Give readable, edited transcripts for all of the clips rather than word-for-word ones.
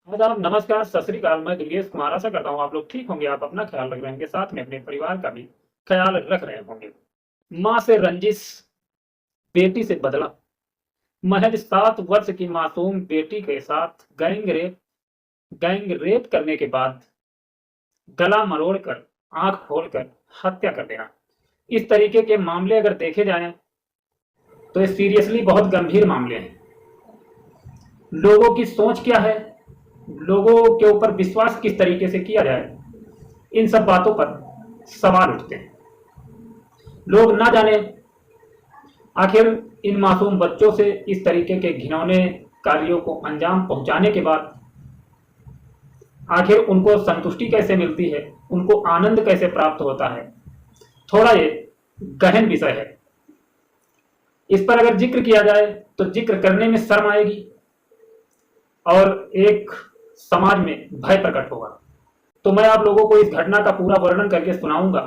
आदाब, नमस्कार, सत श्री अकाल। मैं दुर्गेश कुमार आशा करता हूँ आप लोग ठीक होंगे। आप अपना ख्याल रख रहे होंगे, साथ में अपने परिवार का भी ख्याल रख रहे होंगे। माँ से रंजिश, बेटी से बदला। महज 7 वर्ष की मासूम बेटी के साथ गैंग रेप करने के बाद गला मरोड़कर, आंख फोड़कर हत्या कर देना। इस तरीके के मामले अगर देखे जाएं तो ये सीरियसली बहुत गंभीर मामले हैं। लोगों की सोच क्या है, लोगों के ऊपर विश्वास किस तरीके से किया जाए, इन सब बातों पर सवाल उठते हैं। लोग ना जाने आखिर इन मासूम बच्चों से इस तरीके के घिनौने कार्यों को अंजाम पहुंचाने के बाद आखिर उनको संतुष्टि कैसे मिलती है, उनको आनंद कैसे प्राप्त होता है। थोड़ा ये गहन विषय है। इस पर अगर जिक्र किया जाए तो जिक्र करने में शर्म आएगी और एक समाज में भय प्रकट होगा। तो मैं आप लोगों को इस घटना का पूरा वर्णन करके सुनाऊंगा,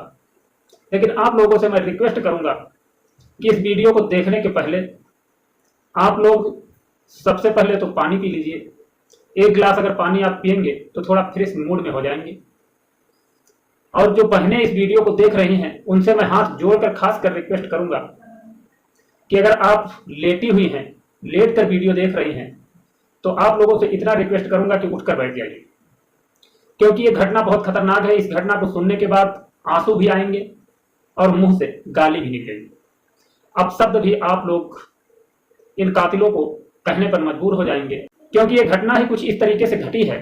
लेकिन आप लोगों से मैं रिक्वेस्ट करूंगा कि इस वीडियो को देखने के पहले आप लोग सबसे पहले तो पानी पी लीजिए। 1 गिलास अगर पानी आप पिएंगे तो थोड़ा फ्रेश मूड में हो जाएंगे। और जो बहनें इस वीडियो को देख रही हैं उनसे मैं हाथ जोड़कर खास कर रिक्वेस्ट करूंगा कि अगर आप लेटी हुई हैं, लेट कर वीडियो देख रही हैं, तो आप लोगों से इतना रिक्वेस्ट करूंगा कि उठकर बैठ जाइए, क्योंकि ये घटना बहुत खतरनाक है। इस घटना को सुनने के बाद आंसू भी आएंगे और मुंह से गाली भी निकलेगी। अब शब्द भी आप लोग इन कातिलों को कहने पर मजबूर हो जाएंगे, क्योंकि ये घटना ही कुछ इस तरीके से घटी है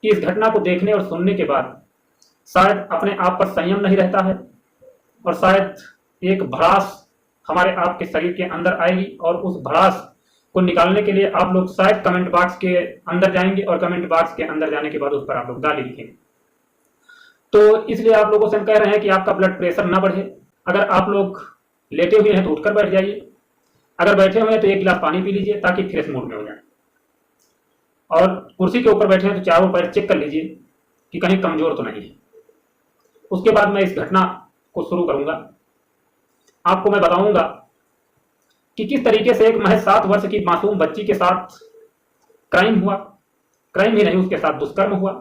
कि इस घटना को देखने और सुनने के बाद शायद अपने आप पर संयम नहीं रहता है और शायद एक भड़ास हमारे आपके शरीर के अंदर आएगी और उस भड़ास को निकालने के लिए आप लोग शायद कमेंट बॉक्स के अंदर जाएंगे और कमेंट बॉक्स के अंदर जाने के बाद उस पर आप लोग गाली लिखेंगे। तो इसलिए आप लोगों से हम कह रहे हैं कि आपका ब्लड प्रेशर ना बढ़े। अगर आप लोग लेटे हुए हैं तो उठकर बैठ जाइए, अगर बैठे हुए हैं तो 1 गिलास पानी पी लीजिए ताकि फ्रेश मूड में हो जाए। और कुर्सी के ऊपर बैठे हैं तो चारों पैर चेक कर लीजिए कि कहीं कमजोर तो नहीं है। उसके बाद मैं इस घटना को शुरू करूंगा। आपको मैं बताऊंगा कि किस तरीके से एक महज 7 वर्ष की मासूम बच्ची के साथ क्राइम हुआ। क्राइम ही नहीं, उसके साथ दुष्कर्म हुआ।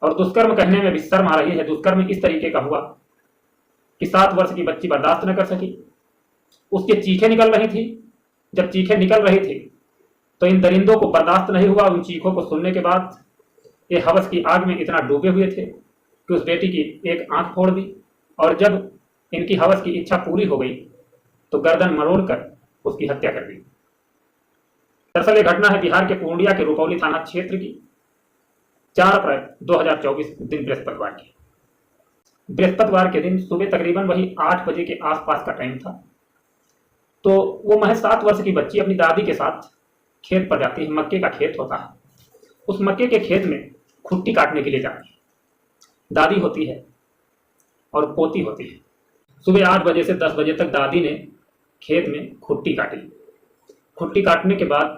और दुष्कर्म कहने में भी शर्म आ रही है। दुष्कर्म इस तरीके का हुआ कि 7 वर्ष की बच्ची बर्दाश्त न कर सकी। उसके चीखें निकल रही थी। जब चीखें निकल रही थी तो इन दरिंदों को बर्दाश्त नहीं हुआ। उन चीखों को सुनने के बाद ये हवस की आग में इतना डूबे हुए थे कि उस बेटी की एक आंख फोड़ दी। और जब इनकी हवस की इच्छा पूरी हो गई तो गर्दन मरोड़कर उसकी हत्या कर दी। दरअसल ये घटना है बिहार के पूर्णिया के रुपौली थाना क्षेत्र की। 4 अप्रैल 2024 दिन बृहस्पतिवार की। बृहस्पतिवार के दिन सुबह तकरीबन वही 8 बजे के आसपास का टाइम था। तो वो महज 7 वर्ष की बच्ची अपनी दादी के साथ खेत पर जाती है। मक्के का खेत होता है। उस मक्के के खेत में खुट्टी काटने के लिए जाती है। दादी होती है और पोती होती है। सुबह 8 बजे से 10 बजे तक दादी ने खेत में खुट्टी काटी। खुट्टी काटने के बाद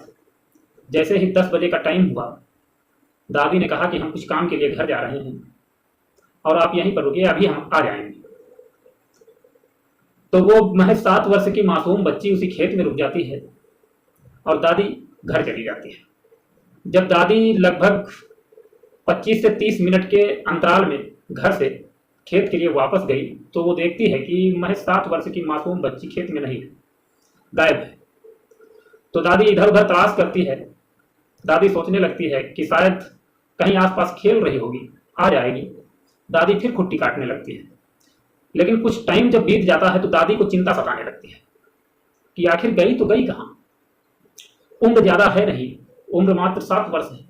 जैसे ही 10 बजे का टाइम हुआ, दादी ने कहा कि हम कुछ काम के लिए घर जा रहे हैं और आप यहीं पर रुकिए, अभी हम आ जाएंगे। तो वो महज 7 वर्ष की मासूम बच्ची उसी खेत में रुक जाती है और दादी घर चली जाती है। जब दादी लगभग 25 से 30 मिनट के अंतराल में घर से खेत के लिए वापस गई तो वो देखती है कि महज 7 वर्ष की मासूम बच्ची खेत में नहीं है, गायब है। तो दादी इधर उधर तलाश करती है। दादी सोचने लगती है कि शायद कहीं आसपास खेल रही होगी, आ जाएगी। दादी फिर खुट्टी काटने लगती है। लेकिन कुछ टाइम जब बीत जाता है तो दादी को चिंता सताने लगती है कि आखिर गई तो गई कहाँ। उम्र ज्यादा है नहीं, उम्र मात्र 7 वर्ष है,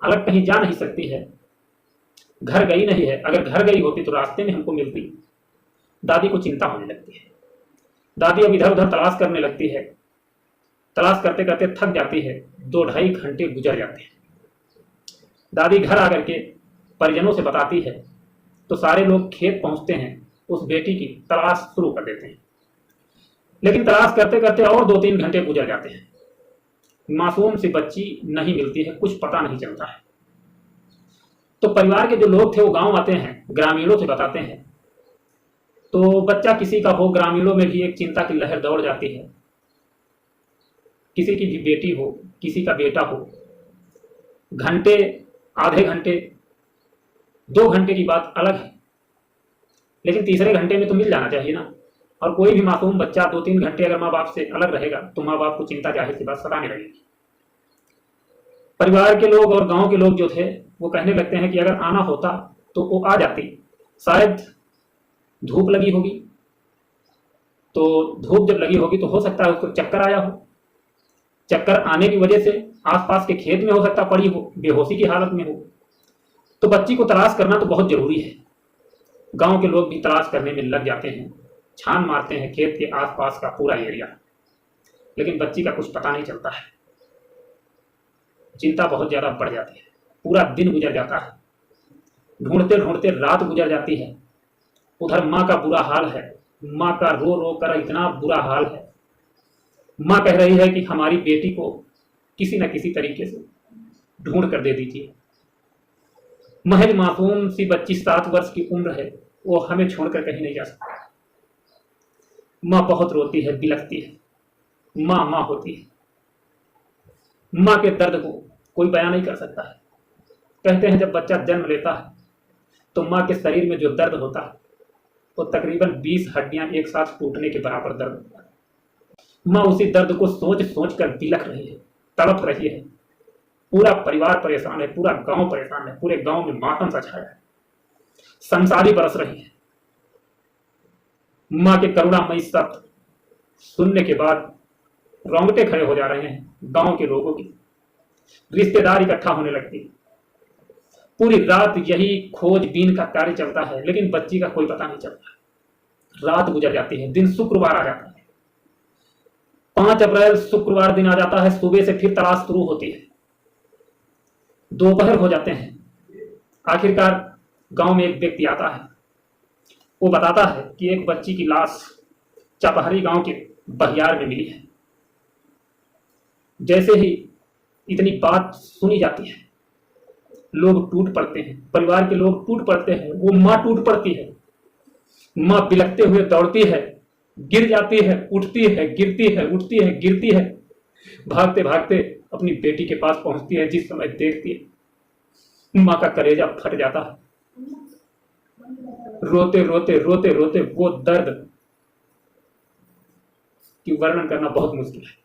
अलग कहीं जा नहीं सकती है, घर गई नहीं है। अगर घर गई होती तो रास्ते में हमको मिलती। दादी को चिंता होने लगती है। दादी अब इधर उधर तलाश करने लगती है। तलाश करते करते थक जाती है। 2-2.5 घंटे गुजर जाते हैं। दादी घर आकर के परिजनों से बताती है तो सारे लोग खेत पहुंचते हैं, उस बेटी की तलाश शुरू कर देते हैं। लेकिन तलाश करते करते और 2-3 घंटे गुजर जाते हैं। मासूम सी बच्ची नहीं मिलती है, कुछ पता नहीं चलता है। तो परिवार के जो लोग थे वो गांव आते हैं, ग्रामीणों से बताते हैं। तो बच्चा किसी का हो, ग्रामीणों में भी एक चिंता की लहर दौड़ जाती है। किसी की भी बेटी हो, किसी का बेटा हो, घंटे, आधे घंटे, 2 घंटे की बात अलग है, लेकिन तीसरे घंटे में तो मिल जाना चाहिए ना। और कोई भी मासूम बच्चा 2-3 घंटे अगर माँ बाप से अलग रहेगा तो माँ बाप को चिंता जाहिर सी बात सताने लगेगी। परिवार के लोग और गांव के लोग जो थे वो कहने लगते हैं कि अगर आना होता तो वो आ जाती, शायद धूप लगी होगी, तो धूप जब लगी होगी तो हो सकता है उसको चक्कर आया हो, चक्कर आने की वजह से आसपास के खेत में हो सकता पड़ी हो, बेहोशी की हालत में हो। तो बच्ची को तलाश करना तो बहुत जरूरी है। गांव के लोग भी तलाश करने में लग जाते हैं, छान मारते हैं खेत के आसपास का पूरा एरिया, लेकिन बच्ची का कुछ पता नहीं चलता है। चिंता बहुत ज्यादा बढ़ जाती है, पूरा दिन गुजर जाता है, ढूंढते ढूंढते रात गुजर जाती है। उधर माँ का बुरा हाल है, माँ का रो रो कर इतना बुरा हाल है। माँ कह रही है कि हमारी बेटी को किसी न किसी तरीके से ढूंढ कर दे दीजिए। महज मासूम सी बच्ची 7 वर्ष की उम्र है, वो हमें छोड़कर कहीं नहीं जा सकती। माँ बहुत रोती है, बिलखती है। माँ माँ होती है। माँ के दर्द को कोई बयान नहीं कर सकता है। कहते हैं जब बच्चा जन्म लेता है तो माँ के शरीर में जो दर्द होता है वो तकरीबन 20 हड्डियां एक साथ टूटने के बराबर दर्द होता है। माँ उसी दर्द को सोच सोच कर बिलख रही है, तड़प रही है। पूरा परिवार परेशान है, पूरा गांव परेशान है, पूरे गांव में मातम सा छाया है, संसारी बरस रही है। माँ के करुणामयी शब्द सुनने के बाद रोंगटे खड़े हो जा रहे हैं गांव के लोगों की। रिश्तेदार इकट्ठा होने लगती है। पूरी रात यही खोजबीन का कार्य चलता है, लेकिन बच्ची का कोई पता नहीं चलता। रात गुजर जाती है, दिन शुक्रवार आ जाता है। 5 अप्रैल शुक्रवार दिन आ जाता है। सुबह से फिर तलाश शुरू होती है। दोपहर हो जाते हैं। आखिरकार गांव में एक व्यक्ति आता है। वो बताता है कि एक बच्ची की लाश चपहरी गांव के बहियार में मिली है। जैसे ही इतनी बात सुनी जाती है, लोग टूट पड़ते हैं, परिवार के लोग टूट पड़ते हैं। वो माँ टूट पड़ती है। माँ बिलखते हुए दौड़ती है, गिर जाती है, उठती है, गिरती है, उठती है, गिरती है। भागते भागते अपनी बेटी के पास पहुंचती है। जिस समय देखती है, माँ का कलेजा फट जाता है। रोते रोते रोते रोते वो दर्द की वर्णन करना बहुत मुश्किल है।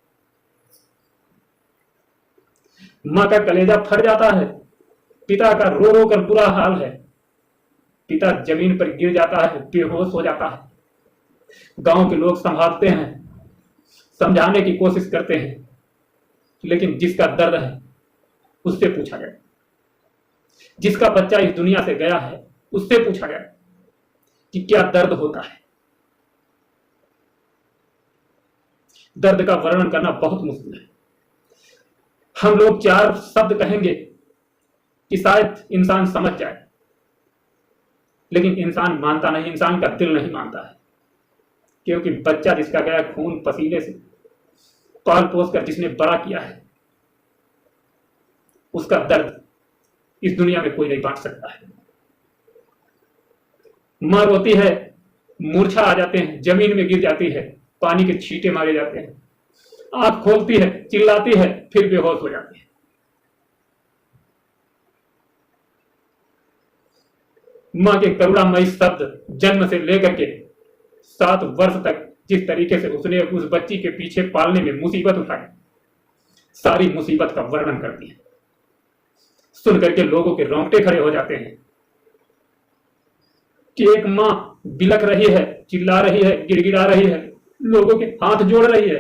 माँ का कलेजा फट जाता है। पिता का रो रो कर बुरा हाल है। पिता जमीन पर गिर जाता है, बेहोश हो जाता है। गांव के लोग संभालते हैं, समझाने की कोशिश करते हैं, लेकिन जिसका दर्द है उससे पूछा गया, जिसका बच्चा इस दुनिया से गया है उससे पूछा गया कि क्या दर्द होता है। दर्द का वर्णन करना बहुत मुश्किल है। हम लोग 4 शब्द कहेंगे कि शायद इंसान समझ जाए, लेकिन इंसान मानता नहीं, इंसान का दिल नहीं मानता है। क्योंकि बच्चा जिसका गया खून पसीने से पाल पोस कर जिसने बड़ा किया है, उसका दर्द इस दुनिया में कोई नहीं बांट सकता है। मां रोती है, मूर्छा आ जाते हैं, जमीन में गिर जाती है, पानी के छींटे मारे जाते हैं, आंख खोलती है, चिल्लाती है, फिर बेहोश हो जाती है। मां के करुणामयी शब्द जन्म से लेकर के 7 वर्ष तक जिस तरीके से उसने उस बच्ची के पीछे पालने में मुसीबत उठाई, सारी मुसीबत का वर्णन करती है। सुन करके लोगों के रोंगटे खड़े हो जाते हैं कि एक मां बिलख रही है, चिल्ला रही है, गिड़गिड़ा रही है, लोगों के हाथ जोड़ रही है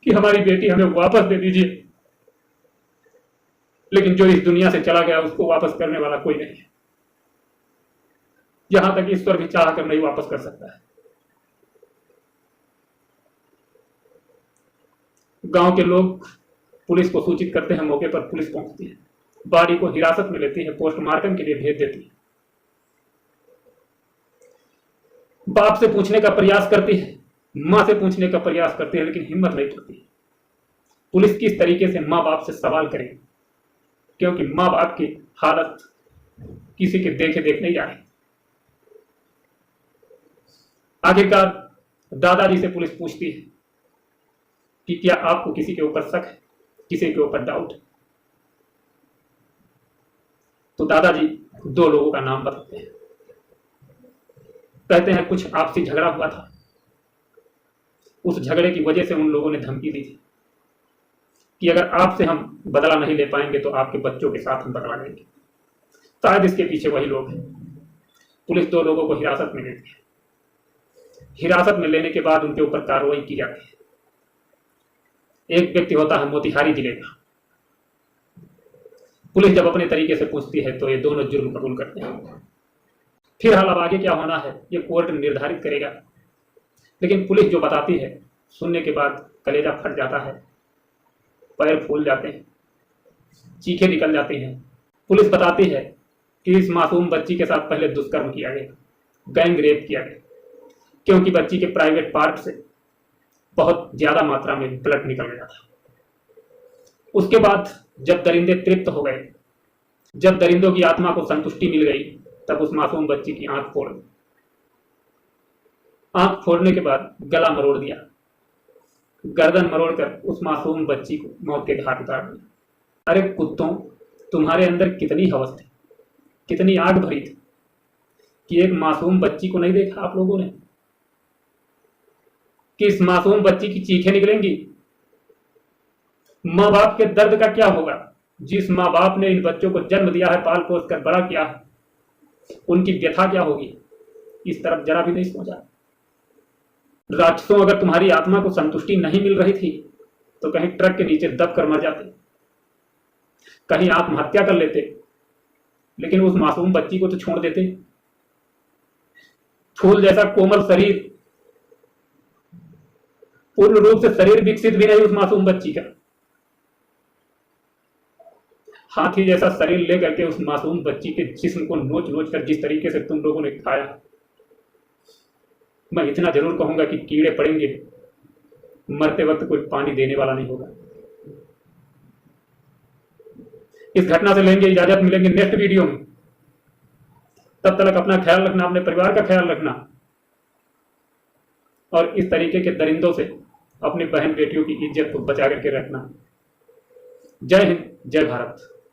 कि हमारी बेटी हमें वापस दे दीजिए। लेकिन जो इस दुनिया से चला गया उसको वापस करने वाला कोई नहीं है। यहां तक ईश्वर भी चाह कर नहीं वापस कर सकता है। गांव के लोग पुलिस को सूचित करते हैं। मौके पर पुलिस पहुंचती है, बॉडी को हिरासत में लेती है, पोस्टमार्टम के लिए भेज देती है। बाप से पूछने का प्रयास करती है, मां से पूछने का प्रयास करती है, लेकिन हिम्मत नहीं पड़ती। पुलिस किस तरीके से मां बाप से सवाल करे, क्योंकि मां बाप की हालत किसी के देखे देख नहीं जा रही। आखिरकार दादाजी से पुलिस पूछती है कि क्या आपको किसी के ऊपर शक है, किसी के ऊपर डाउट है। तो दादाजी 2 लोगों का नाम बताते हैं। कहते हैं कुछ आपसी झगड़ा हुआ था, उस झगड़े की वजह से उन लोगों ने धमकी दी थी कि अगर आपसे हम बदला नहीं ले पाएंगे तो आपके बच्चों के साथ हम बदला लेंगे। शायद इसके पीछे वही लोग हैं। पुलिस 2 लोगों को हिरासत में लेती है। हिरासत में लेने के बाद उनके ऊपर कार्रवाई की जाती है। एक व्यक्ति होता है मोतिहारी जिले का। पुलिस जब अपने तरीके से पूछती है तो ये दोनों जुर्म कबूल करते हैं। फिर हाल अब आगे क्या होना है ये कोर्ट निर्धारित करेगा, लेकिन पुलिस जो बताती है सुनने के बाद कलेजा फट जाता है, पैर फूल जाते हैं, चीखें निकल जाती हैं। पुलिस बताती है कि इस मासूम बच्ची के साथ पहले दुष्कर्म किया गया, गैंग रेप किया गया, क्योंकि बच्ची के प्राइवेट पार्ट से बहुत ज्यादा मात्रा में ब्लड निकल गया था। उसके बाद जब दरिंदे तृप्त हो गए, जब दरिंदों की आत्मा को संतुष्टि मिल गई, तब उस मासूम बच्ची की आंख फोड़ दी। आंख फोड़ने के बाद गला मरोड़ दिया, गर्दन मरोड़कर उस मासूम बच्ची को मौत के घाट उतार दिया। अरे कुत्तों, तुम्हारे अंदर कितनी हवस थी, कितनी आग भरी थी कि एक मासूम बच्ची को नहीं देखा आप लोगों ने कि इस मासूम बच्ची की चीखें निकलेंगी। माँ बाप के दर्द का क्या होगा? जिस माँ बाप ने इन बच्चों को जन्म दिया है, पाल पोस कर बड़ा किया है, उनकी व्यथा क्या होगी? इस तरफ जरा भी नहीं सोचा। राक्षसों, अगर तुम्हारी आत्मा को संतुष्टि नहीं मिल रही थी तो कहीं ट्रक के नीचे दब कर मर जाते, कहीं आत्महत्या कर लेते, लेकिन उस मासूम बच्ची को तो छोड़ देते। फूल जैसा कोमल शरीर, पूर्ण रूप से शरीर विकसित भी नहीं उस मासूम बच्ची का, हाथी जैसा शरीर लेकर के उस मासूम बच्ची के जिस्म को नोच नोच कर जिस तरीके से तुम लोगों ने खाया, मैं इतना जरूर कहूंगा कि कीड़े पड़ेंगे, मरते वक्त कोई पानी देने वाला नहीं होगा। इस घटना से लेंगे इजाजत, मिलेंगे नेक्स्ट वीडियो में। तब तक अपना ख्याल रखना, अपने परिवार का ख्याल रखना और इस तरीके के दरिंदों से अपनी बहन बेटियों की इज्जत को बचा करके रखना। जय हिंद, जय भारत।